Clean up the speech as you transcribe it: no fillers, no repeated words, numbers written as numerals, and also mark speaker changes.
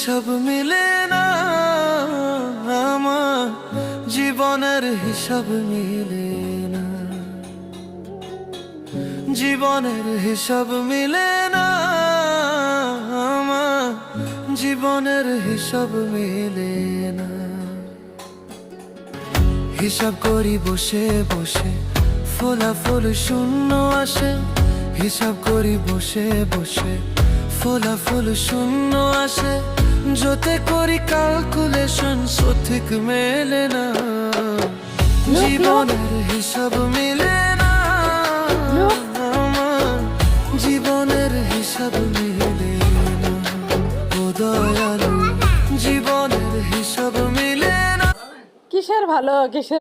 Speaker 1: হিসাব মিলে না আমার জীবনের হিসাব মিলে না জীবনের হিসাব মিলে না আমার জীবনের হিসাব মিলে না হিসাব করি বসে বসে ফলাফল শূন্য আসে হিসাব করি বসে বসে ফলাফল শূন্য আসে যতে করি ক্যালকুলেশন সঠিক মেলে না জীবনের হিসাব মিলে না আমার জীবনের হিসাব মিলে না ও দয়ালু জীবনের হিসাব মিলে না
Speaker 2: কিসের ভালো কিসের